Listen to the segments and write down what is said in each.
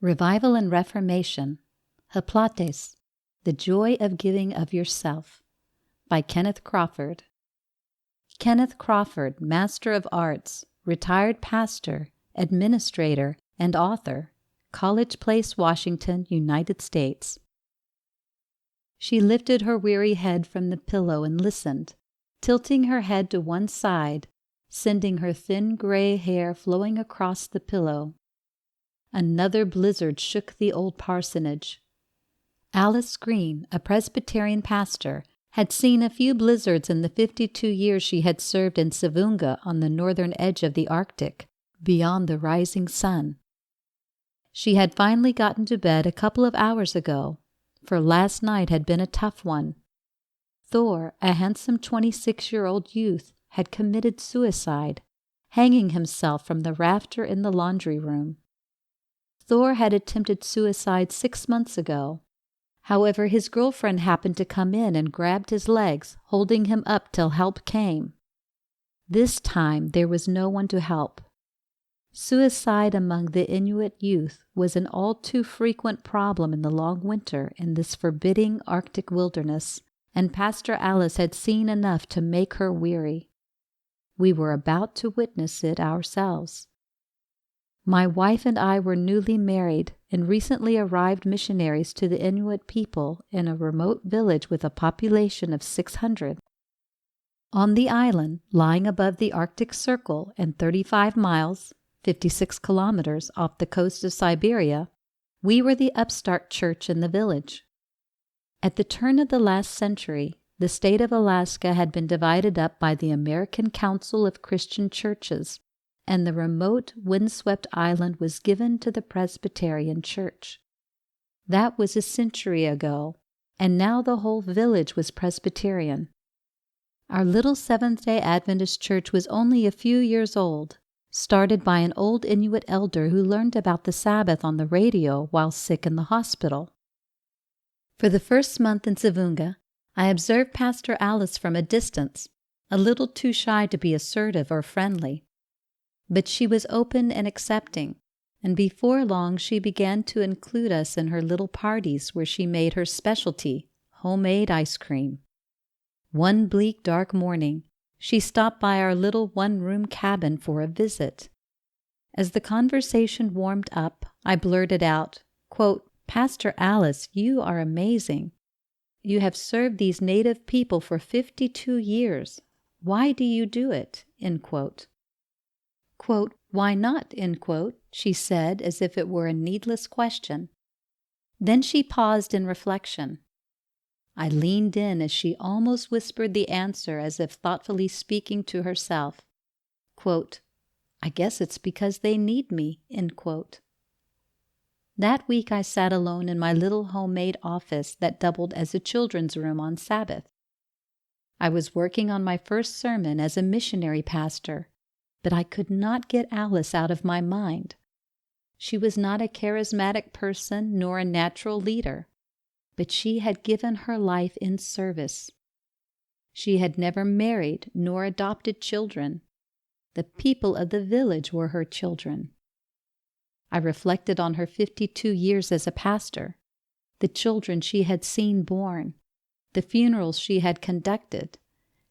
Revival and Reformation, Haplotes, The Joy of Giving of Yourself, by Kenneth Crawford. Kenneth Crawford, Master of Arts, retired pastor, administrator, and author, College Place, Washington, United States. She lifted her weary head from the pillow and listened, tilting her head to one side, sending her thin gray hair flowing across the pillow. Another blizzard shook the old parsonage. Alice Green, a Presbyterian pastor, had seen a few blizzards in the 52 years she had served in Savunga on the northern edge of the Arctic, beyond the rising sun. She had finally gotten to bed a couple of hours ago, for last night had been a tough one. Thor, a handsome 26-year-old youth, had committed suicide, hanging himself from the rafter in the laundry room. Thor had attempted suicide 6 months ago. However, his girlfriend happened to come in and grabbed his legs, holding him up till help came. This time there was no one to help. Suicide among the Inuit youth was an all too frequent problem in the long winter in this forbidding Arctic wilderness, and Pastor Alice had seen enough to make her weary. We were about to witness it ourselves. My wife and I were newly married and recently arrived missionaries to the Inuit people in a remote village with a population of 600. On the island, lying above the Arctic Circle and 35 miles, 56 kilometers off the coast of Siberia, we were the upstart church in the village. At the turn of the last century, the state of Alaska had been divided up by the American Council of Christian Churches, and the remote, windswept island was given to the Presbyterian Church. That was a century ago, and now the whole village was Presbyterian. Our little Seventh-day Adventist church was only a few years old, started by an old Inuit elder who learned about the Sabbath on the radio while sick in the hospital. For the first month in Savunga, I observed Pastor Alice from a distance, a little too shy to be assertive or friendly. But she was open and accepting, and before long she began to include us in her little parties where she made her specialty, homemade ice cream. One bleak, dark morning, she stopped by our little one-room cabin for a visit. As the conversation warmed up, I blurted out, quote, "Pastor Alice, you are amazing. You have served these native people for 52 years. Why do you do it?" End quote. Quote, "Why not?" End quote, she said as if it were a needless question. Then she paused in reflection. I leaned in as she almost whispered the answer as if thoughtfully speaking to herself. Quote, "I guess it's because they need me." End quote. That week I sat alone in my little homemade office that doubled as a children's room on Sabbath. I was working on my first sermon as a missionary pastor, but I could not get Alice out of my mind. She was not a charismatic person nor a natural leader, but she had given her life in service. She had never married nor adopted children. The people of the village were her children. I reflected on her 52 years as a pastor, the children she had seen born, the funerals she had conducted,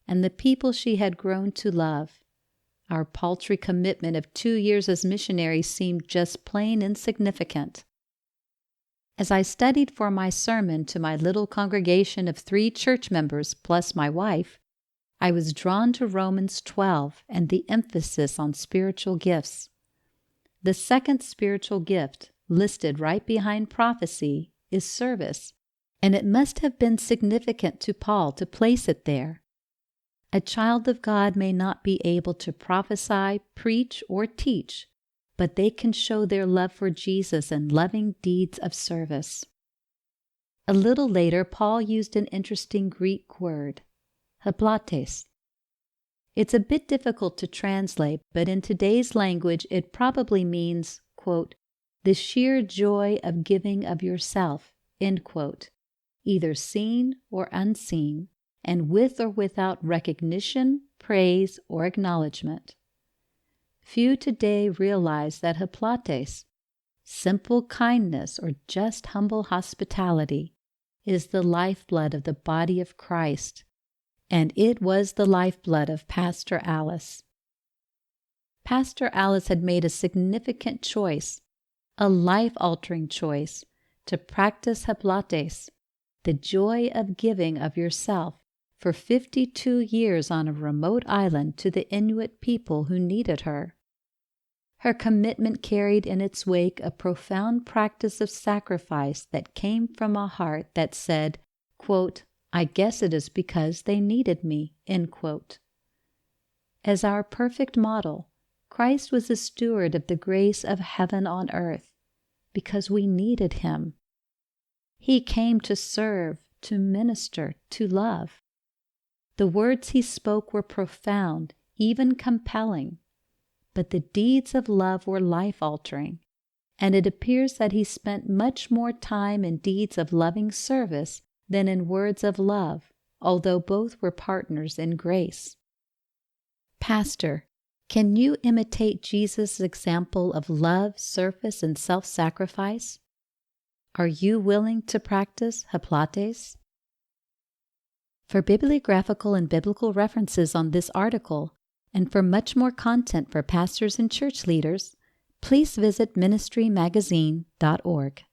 and the people she had grown to love. Our paltry commitment of 2 years as missionaries seemed just plain insignificant. As I studied for my sermon to my little congregation of 3 church members plus my wife, I was drawn to Romans 12 and the emphasis on spiritual gifts. The second spiritual gift, listed right behind prophecy, is service, and it must have been significant to Paul to place it there. A child of God may not be able to prophesy, preach, or teach, but they can show their love for Jesus in loving deeds of service. A little later, Paul used an interesting Greek word, Haplotes. It's a bit difficult to translate, but in today's language it probably means, quote, "the sheer joy of giving of yourself," end quote, either seen or unseen, and with or without recognition, praise, or acknowledgement. Few today realize that Haplotes, simple kindness, or just humble hospitality is the lifeblood of the body of Christ, and it was the lifeblood of Pastor Alice. Pastor Alice had made a significant choice, a life-altering choice, to practice Haplotes, the joy of giving of yourself, for 52 years on a remote island to the Inuit people who needed her. Her commitment carried in its wake a profound practice of sacrifice that came from a heart that said, quote, "I guess it is because they needed me," end quote. As our perfect model, Christ was a steward of the grace of heaven on earth because we needed him. He came to serve, to minister, to love. The words he spoke were profound, even compelling, but the deeds of love were life-altering, and it appears that he spent much more time in deeds of loving service than in words of love, although both were partners in grace. Pastor, can you imitate Jesus' example of love, service, and self-sacrifice? Are you willing to practice Haplotes? For bibliographical and biblical references on this article, and for much more content for pastors and church leaders, please visit ministrymagazine.org.